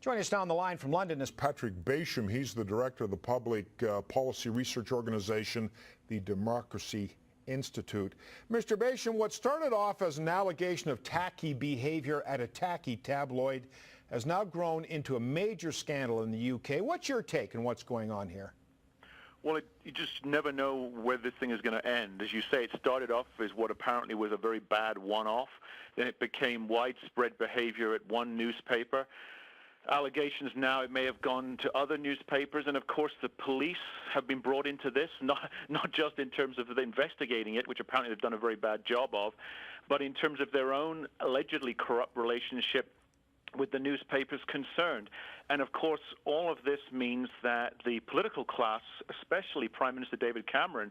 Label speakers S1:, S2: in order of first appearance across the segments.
S1: Joining us now on the line from London is Patrick Basham. He's the director of the public policy research organization, the Democracy Institute. Mr. Basham, what started off as an allegation of tacky behavior at a tacky tabloid has now grown into a major scandal in the UK. What's your take on what's going on here?
S2: Well, you just never know where this thing is going to end. As you say, it started off as what apparently was a very bad one-off. Then it became widespread behavior at one newspaper. Allegations now it may have gone to other newspapers, and of course the police have been brought into this, not just in terms of investigating it, which apparently they've done a very bad job of, but in terms of their own allegedly corrupt relationship with the newspapers concerned. And of course, all of this means that the political class, especially Prime Minister David Cameron,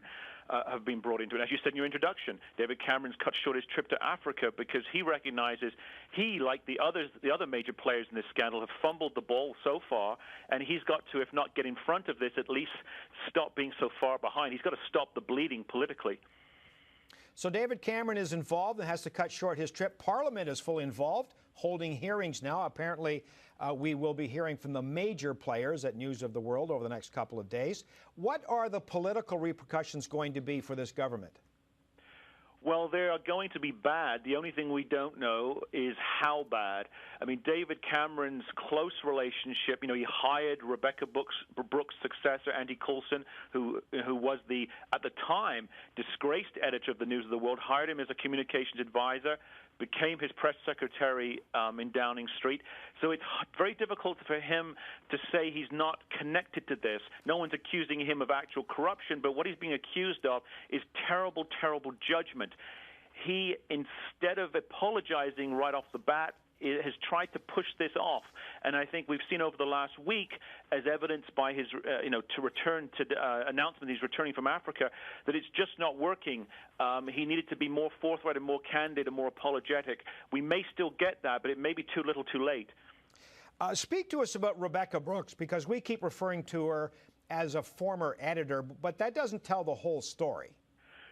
S2: have been brought into it. As you said in your introduction, David Cameron's cut short his trip to Africa because he recognizes he, like the other major players in this scandal, have fumbled the ball so far, and he's got to, if not get in front of this, at least stop being so far behind. He's got to stop the bleeding politically.
S1: So David Cameron is involved and has to cut short his trip. Parliament is fully involved, holding hearings now. Apparently, we will be hearing from the major players at News of the World over the next couple of days. What are the political repercussions going to be for this government?
S2: Well, they are going to be bad. The only thing we don't know is how bad. I mean, David Cameron's close relationship, he hired Rebecca Brooks' successor, Andy Coulson, who was at the time, disgraced editor of the News of the World, hired him as a communications advisor, became his press secretary in Downing Street. So it's very difficult for him to say he's not connected to this. No one's accusing him of actual corruption, but what he's being accused of is terrible, terrible judgment. He, instead of apologizing right off the bat, has tried to push this off, and I think we've seen over the last week, as evidenced by his, announcement he's returning from Africa, that it's just not working. He needed to be more forthright and more candid and more apologetic. We may still get that, but it may be too little, too late.
S1: Speak to us about Rebecca Brooks, because we keep referring to her as a former editor, but that doesn't tell the whole story.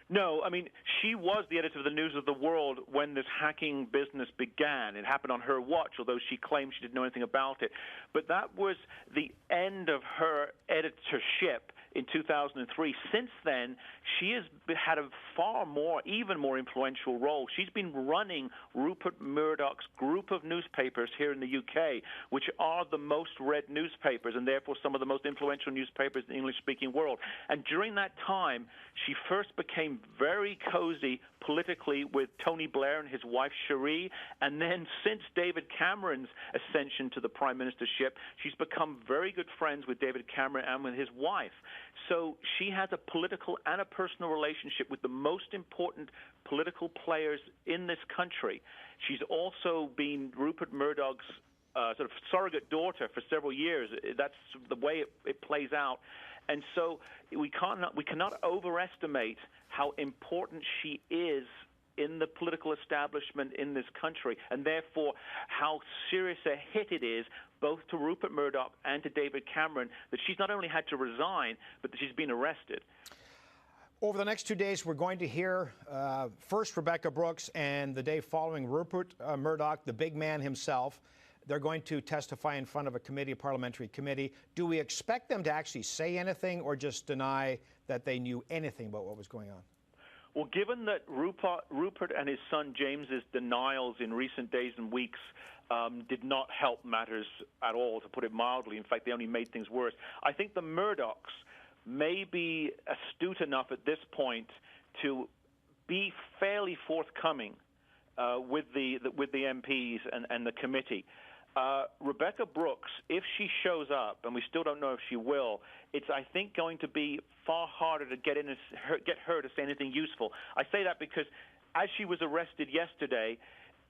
S2: No, I mean, she was the editor of the News of the World when this hacking business began. It happened on her watch, although she claimed she didn't know anything about it. But that was the end of her editorship in 2003. Since then, she has had a even more influential role. She's been running Rupert Murdochs' group of newspapers here in the UK, which are the most read newspapers and therefore some of the most influential newspapers in the English-speaking world. And during that time, she first became very cozy politically with Tony Blair and his wife Cherie, and then since David Cameron's ascension to the prime ministership, she's become very good friends with David Cameron and with his wife. So she has a political and a personal relationship with the most important political players in this country. She's also been Rupert Murdoch's sort of surrogate daughter for several years. That's the way it plays out. And so we cannot overestimate how important she is in the political establishment in this country, and therefore how serious a hit it is both to Rupert Murdoch and to David Cameron that she's not only had to resign, but that she's been arrested.
S1: Over the next 2 days, we're going to hear first Rebecca Brooks, and the day following Rupert Murdoch, the big man himself. They're going to testify in front of a committee, a parliamentary committee. Do we expect them to actually say anything or just deny that they knew anything about what was going on?
S2: Well, given that Rupert and his son James's denials in recent days and weeks did not help matters at all, to put it mildly. In fact, they only made things worse. I think the Murdochs may be astute enough at this point to be fairly forthcoming with the MPs and the committee. Rebecca Brooks, if she shows up, and we still don't know if she will, it's, I think, going to be far harder to get her to say anything useful. I say that because as she was arrested yesterday,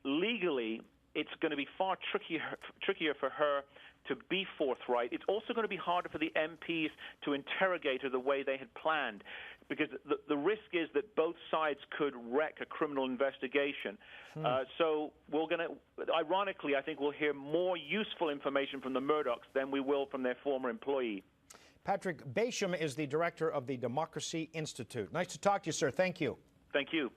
S2: legally, it's going to be far trickier for her to be forthright. It's also going to be harder for the MPs to interrogate her the way they had planned, because the risk is that both sides could wreck a criminal investigation. So we're going to, ironically, I think we'll hear more useful information from the Murdochs than we will from their former employee.
S1: Patrick Basham is the director of the Democracy Institute. Nice to talk to you, sir. Thank you.
S2: Thank you.